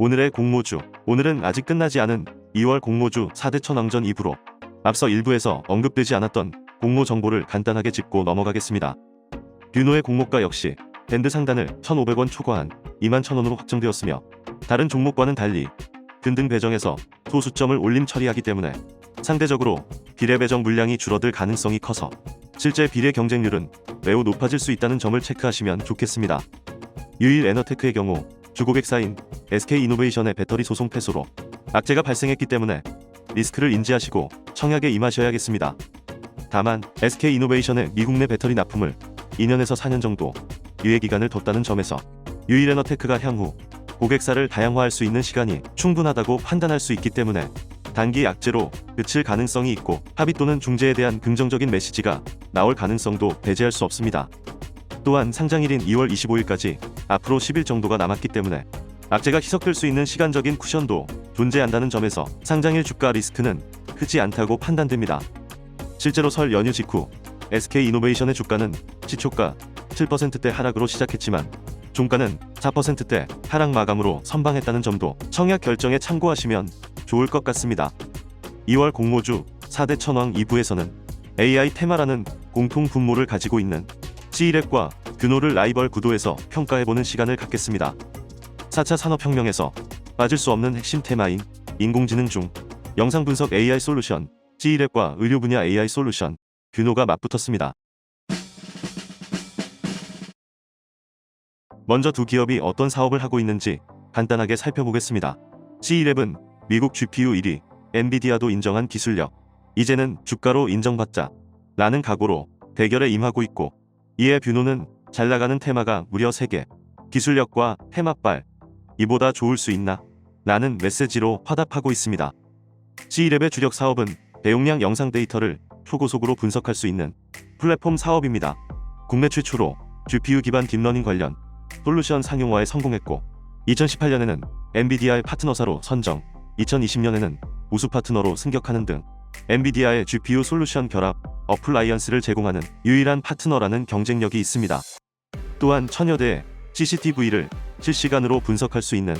오늘의 공모주. 오늘은 아직 끝나지 않은 2월 공모주 4대 천왕전 2부로 앞서 일부에서 언급되지 않았던 공모 정보를 간단하게 짚고 넘어가겠습니다. 뷰노의 공모가 역시 밴드 상단을 1,500원 초과한 21,000원으로 확정되었으며 다른 종목과는 달리 균등 배정에서 소수점을 올림 처리하기 때문에 상대적으로 비례 배정 물량이 줄어들 가능성이 커서 실제 비례 경쟁률은 매우 높아질 수 있다는 점을 체크하시면 좋겠습니다. 유일 에너테크의 경우 주고객사인 SK이노베이션의 배터리 소송 패소로 악재가 발생했기 때문에 리스크를 인지하시고 청약에 임하셔야겠습니다. 다만 SK이노베이션의 미국 내 배터리 납품을 2년에서 4년 정도 유예기간을 뒀다는 점에서 유일 에너테크가 향후 고객사를 다양화할 수 있는 시간이 충분하다고 판단할 수 있기 때문에 단기 악재로 그칠 가능성이 있고 합의 또는 중재에 대한 긍정적인 메시지가 나올 가능성도 배제할 수 없습니다. 또한 상장일인 2월 25일까지 앞으로 10일 정도가 남았기 때문에 악재가 희석될 수 있는 시간적인 쿠션도 존재한다는 점에서 상장일 주가 리스크는 크지 않다고 판단됩니다. 실제로 설 연휴 직후 SK이노베이션의 주가는 시초가 7%대 하락으로 시작했지만 종가는 4%대 하락 마감으로 선방했다는 점도 청약 결정에 참고하시면 좋을 것 같습니다. 2월 공모주 4대 천왕 2부에서는 AI 테마라는 공통 분모를 가지고 있는 C랩과 뷰노를 라이벌 구도에서 평가해보는 시간을 갖겠습니다. 4차 산업혁명에서 빠질 수 없는 핵심 테마인 인공지능 중 영상 분석 AI 솔루션 C랩과 의료 분야 AI 솔루션 뷰노가 맞붙었습니다. 먼저 두 기업이 어떤 사업을 하고 있는지 간단하게 살펴보겠습니다. C랩은 미국 GPU 1위 엔비디아도 인정한 기술력, 이제는 주가로 인정받자 라는 각오로 대결에 임하고 있고, 이에 뷰노는 잘나가는 테마가 무려 3개, 기술력과 테마빨, 이보다 좋을 수 있나? 라는 메시지로 화답하고 있습니다. C랩의 주력 사업은 대용량 영상 데이터를 초고속으로 분석할 수 있는 플랫폼 사업입니다. 국내 최초로 GPU 기반 딥러닝 관련 솔루션 상용화에 성공했고 2018년에는 엔비디아의 파트너사로 선정, 2020년에는 우수 파트너로 승격하는 등 엔비디아의 GPU 솔루션 결합 어플라이언스를 제공하는 유일한 파트너라는 경쟁력이 있습니다. 또한 천여 대의 CCTV를 실시간으로 분석할 수 있는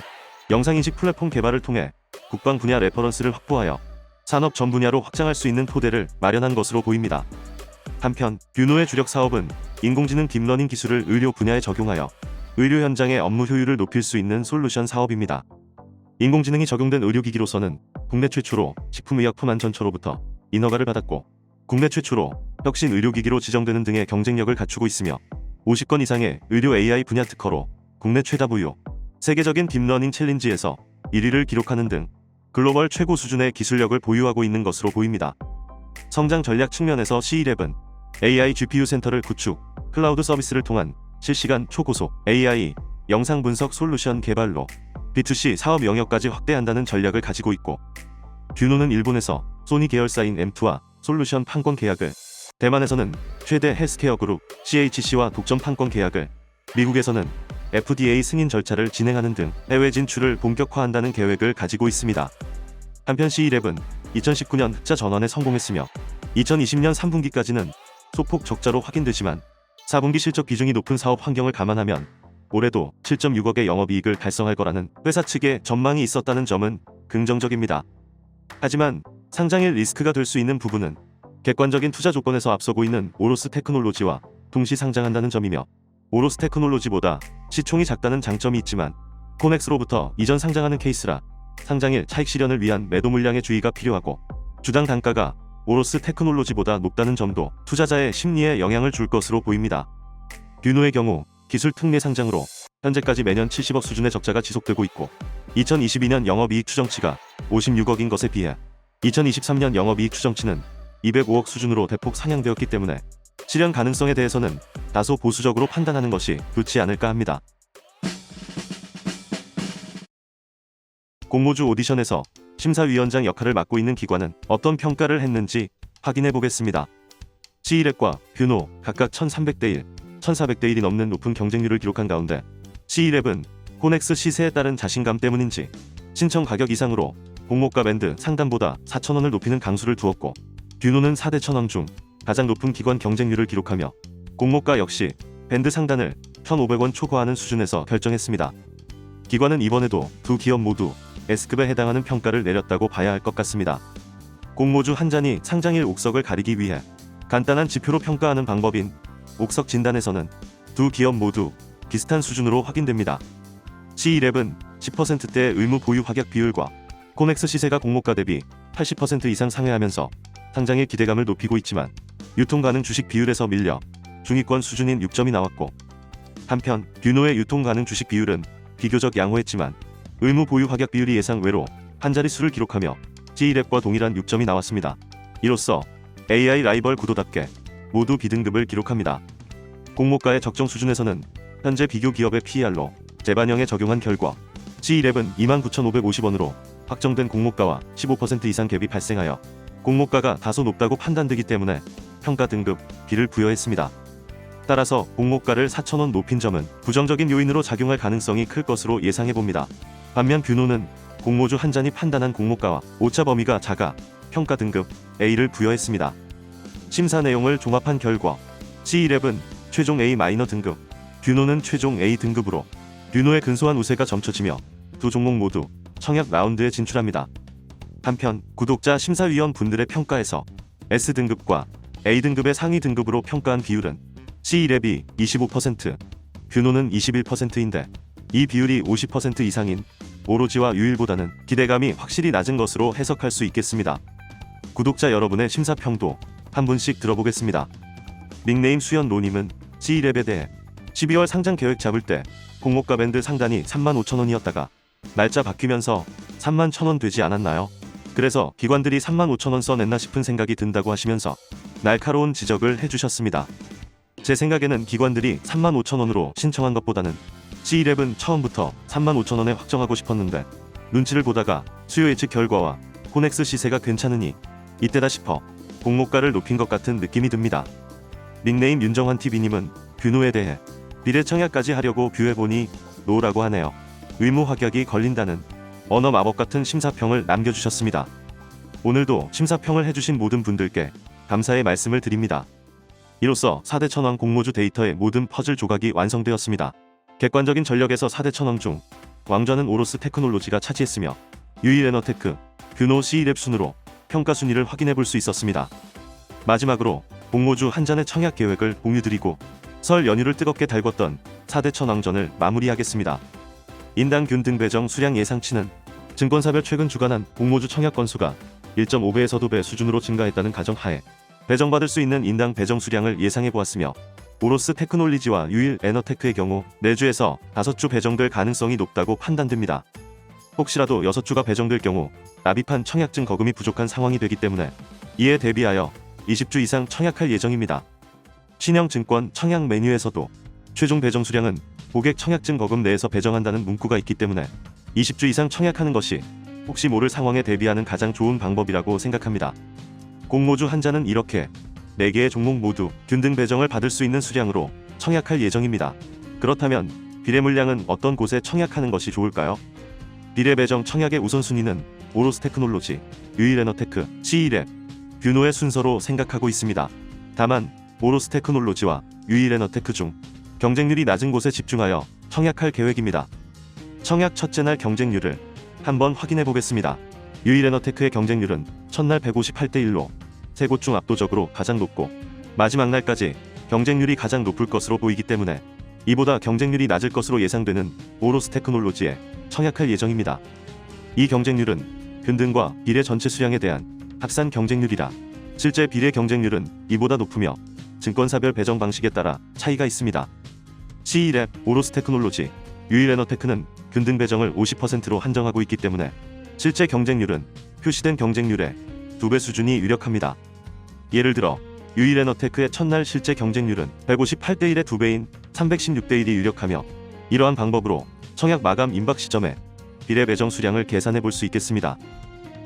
영상인식 플랫폼 개발을 통해 국방 분야 레퍼런스를 확보하여 산업 전 분야로 확장할 수 있는 토대를 마련한 것으로 보입니다. 한편 뷰노의 주력 사업은 인공지능 딥러닝 기술을 의료 분야에 적용하여 의료 현장의 업무 효율을 높일 수 있는 솔루션 사업입니다. 인공지능이 적용된 의료기기로서는 국내 최초로 식품의약품안전처로부터 인허가를 받았고 국내 최초로 혁신 의료기기로 지정되는 등의 경쟁력을 갖추고 있으며 50건 이상의 의료 AI 분야 특허로 국내 최다 부유, 세계적인 딥러닝 챌린지에서 1위를 기록하는 등 글로벌 최고 수준의 기술력을 보유하고 있는 것으로 보입니다. 성장 전략 측면에서 C랩은 AI GPU 센터를 구축, 클라우드 서비스를 통한 실시간 초고속 AI 영상 분석 솔루션 개발로 B2C 사업 영역까지 확대한다는 전략을 가지고 있고, 뷰노는 일본에서 소니 계열사인 M2와 솔루션 판권 계약을, 대만에서는 최대 헬스케어 그룹 CHC와 독점 판권 계약을, 미국에서는 FDA 승인 절차를 진행하는 등 해외 진출을 본격화한다는 계획을 가지고 있습니다. 한편 C랩은 2019년 흑자 전환에 성공했으며 2020년 3분기까지는 소폭 적자로 확인되지만 4분기 실적 비중이 높은 사업 환경을 감안하면 올해도 7.6억의 영업이익을 달성할 거라는 회사 측의 전망이 있었다는 점은 긍정적입니다. 하지만 상장일 리스크가 될 수 있는 부분은 객관적인 투자 조건에서 앞서고 있는 오로스 테크놀로지와 동시 상장한다는 점이며, 오로스 테크놀로지보다 시총이 작다는 장점이 있지만 코넥스로부터 이전 상장하는 케이스라 상장일 차익 실현을 위한 매도 물량의 주의가 필요하고, 주당 단가가 오로스 테크놀로지보다 높다는 점도 투자자의 심리에 영향을 줄 것으로 보입니다. 뷰노의 경우 기술 특례 상장으로 현재까지 매년 70억 수준의 적자가 지속되고 있고 2022년 영업이익 추정치가 56억인 것에 비해 2023년 영업이익 추정치는 205억 수준으로 대폭 상향되었기 때문에 실현 가능성에 대해서는 다소 보수적으로 판단하는 것이 좋지 않을까 합니다. 공모주 오디션에서 심사위원장 역할을 맡고 있는 기관은 어떤 평가를 했는지 확인해 보겠습니다. C랩과 뷰노 각각 1300대 1, 1400대 1이 넘는 높은 경쟁률을 기록한 가운데 C랩은 코넥스 시세에 따른 자신감 때문인지 신청 가격 이상으로 공모가 밴드 상단보다 4,000원을 높이는 강수를 두었고, 뷰노는 4대 천왕 중 가장 높은 기관 경쟁률을 기록하며 공모가 역시 밴드 상단을 1,500원 초과하는 수준에서 결정했습니다. 기관은 이번에도 두 기업 모두 S급에 해당하는 평가를 내렸다고 봐야 할 것 같습니다. 공모주 한 잔이 상장일 옥석을 가리기 위해 간단한 지표로 평가하는 방법인 옥석 진단에서는 두 기업 모두 비슷한 수준으로 확인됩니다. C1랩은 10%대의 의무 보유 확약 비율과 코넥스 시세가 공모가 대비 80% 이상 상회하면서 상장의 기대감을 높이고 있지만 유통 가능 주식 비율에서 밀려 중위권 수준인 6점이 나왔고, 한편 뷰노의 유통 가능 주식 비율은 비교적 양호했지만 의무 보유 확약 비율이 예상 외로 한 자릿수를 기록하며 C1랩과 동일한 6점이 나왔습니다. 이로써 AI 라이벌 구도답게 모두 B등급을 기록합니다. 공모가의 적정 수준에서는 현재 비교 기업의 PER로 재반영에 적용한 결과 C1랩은 29,550원으로 확정된 공모가와 15% 이상 갭이 발생하여 공모가가 다소 높다고 판단되기 때문에 평가 등급 B를 부여했습니다. 따라서 공모가를 4,000원 높인 점은 부정적인 요인으로 작용할 가능성이 클 것으로 예상해봅니다. 반면 뷰노는 공모주 한 잔이 판단한 공모가와 오차 범위가 작아 평가 등급 A를 부여했습니다. 심사 내용을 종합한 결과 C1랩은 최종 A 마이너 등급, 뷰노는 최종 A 등급으로 뷰노의 근소한 우세가 점쳐지며 두 종목 모두 청약 라운드에 진출합니다. 한편 구독자 심사위원 분들의 평가에서 S등급과 A등급의 상위 등급으로 평가한 비율은 C1랩이 25%, 뷰노는 21%인데 이 비율이 50% 이상인 오로지와 유일보다는 기대감이 확실히 낮은 것으로 해석할 수 있겠습니다. 구독자 여러분의 심사평도 한 분씩 들어보겠습니다. 닉네임 수연노님은 C1랩에 대해 12월 상장 계획 잡을 때 공모가 밴드 상단이 35,000원이었다가 날짜 바뀌면서 31,000원 되지 않았나요? 그래서 기관들이 35,000원 써냈나 싶은 생각이 든다고 하시면서 날카로운 지적을 해주셨습니다. 제 생각에는 기관들이 35,000원으로 신청한 것보다는 C1랩은 처음부터 35,000원에 확정하고 싶었는데 눈치를 보다가 수요 예측 결과와 코넥스 시세가 괜찮으니 이때다 싶어 공모가를 높인 것 같은 느낌이 듭니다. 닉네임 윤정환TV님은 뷰노에 대해 비례 청약까지 하려고 뷰해보니 노라고 하네요. 의무 확약이 걸린다는 언어 마법 같은 심사평을 남겨주셨습니다. 오늘도 심사평을 해주신 모든 분들께 감사의 말씀을 드립니다. 이로써 4대 천왕 공모주 데이터의 모든 퍼즐 조각이 완성되었습니다. 객관적인 전력에서 4대 천왕 중 왕좌는 오로스 테크놀로지가 차지했으며 유일에너테크, 뷰노 C1랩 순으로 평가 순위를 확인해 볼 수 있었습니다. 마지막으로 공모주 한 잔의 청약 계획을 공유드리고 설 연휴를 뜨겁게 달궜던 4대 천왕전을 마무리하겠습니다. 인당 균등 배정 수량 예상치는 증권사별 최근 주간한 공모주 청약 건수가 1.5배에서 2배 수준으로 증가했다는 가정하에 배정받을 수 있는 인당 배정 수량을 예상해보았으며 오로스 테크놀리지와 유일 에너테크의 경우 4주에서 5주 배정될 가능성이 높다고 판단됩니다. 혹시라도 6주가 배정될 경우 납입한 청약증 거금이 부족한 상황이 되기 때문에 이에 대비하여 20주 이상 청약할 예정입니다. 신영증권 청약 메뉴에서도 최종 배정 수량은 고객 청약증 거금 내에서 배정한다는 문구가 있기 때문에 20주 이상 청약하는 것이 혹시 모를 상황에 대비하는 가장 좋은 방법이라고 생각합니다. 공모주 한 잔은 이렇게 4개의 종목 모두 균등 배정을 받을 수 있는 수량으로 청약할 예정입니다. 그렇다면 비례 물량은 어떤 곳에 청약하는 것이 좋을까요? 비례 배정 청약의 우선순위는 오로스 테크놀로지, 유일에너테크, C1랩, 뷰노의 순서로 생각하고 있습니다. 다만 오로스 테크놀로지와 유일에너테크 중 경쟁률이 낮은 곳에 집중하여 청약할 계획입니다. 청약 첫째 날 경쟁률을 한번 확인해 보겠습니다. 유일에너테크의 경쟁률은 첫날 158대 1로 세 곳 중 압도적으로 가장 높고 마지막 날까지 경쟁률이 가장 높을 것으로 보이기 때문에 이보다 경쟁률이 낮을 것으로 예상되는 오로스 테크놀로지에 청약할 예정입니다. 이 경쟁률은 균등과 비례 전체 수량에 대한 합산 경쟁률이라 실제 비례 경쟁률은 이보다 높으며 증권사별 배정 방식에 따라 차이가 있습니다. C1랩, 오로스 테크놀로지, 유일에너테크는 균등 배정을 50%로 한정하고 있기 때문에 실제 경쟁률은 표시된 경쟁률의 2배 수준이 유력합니다. 예를 들어 유일에너테크의 첫날 실제 경쟁률은 158대 1의 2배인 316대 1이 유력하며 이러한 방법으로 청약 마감 임박 시점에 비례 배정 수량을 계산해 볼 수 있겠습니다.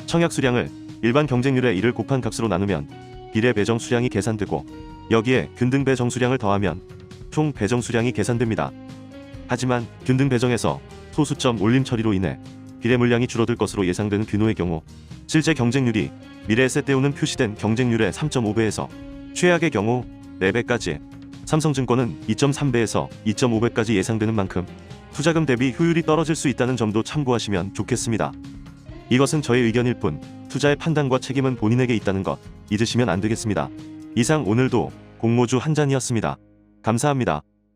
청약 수량을 일반 경쟁률의 1을 곱한 값으로 나누면 비례 배정 수량이 계산되고 여기에 균등 배정 수량을 더하면 총 배정 수량이 계산됩니다. 하지만 균등 배정에서 소수점 올림 처리로 인해 비례 물량이 줄어들 것으로 예상되는 뷰노의 경우 실제 경쟁률이 미래에셋 때우는 표시된 경쟁률의 3.5배에서 최악의 경우 4배까지, 삼성증권은 2.3배에서 2.5배까지 예상되는 만큼 투자금 대비 효율이 떨어질 수 있다는 점도 참고하시면 좋겠습니다. 이것은 저의 의견일 뿐 투자의 판단과 책임은 본인에게 있다는 것 잊으시면 안 되겠습니다. 이상 오늘도 공모주 한 잔이었습니다. 감사합니다.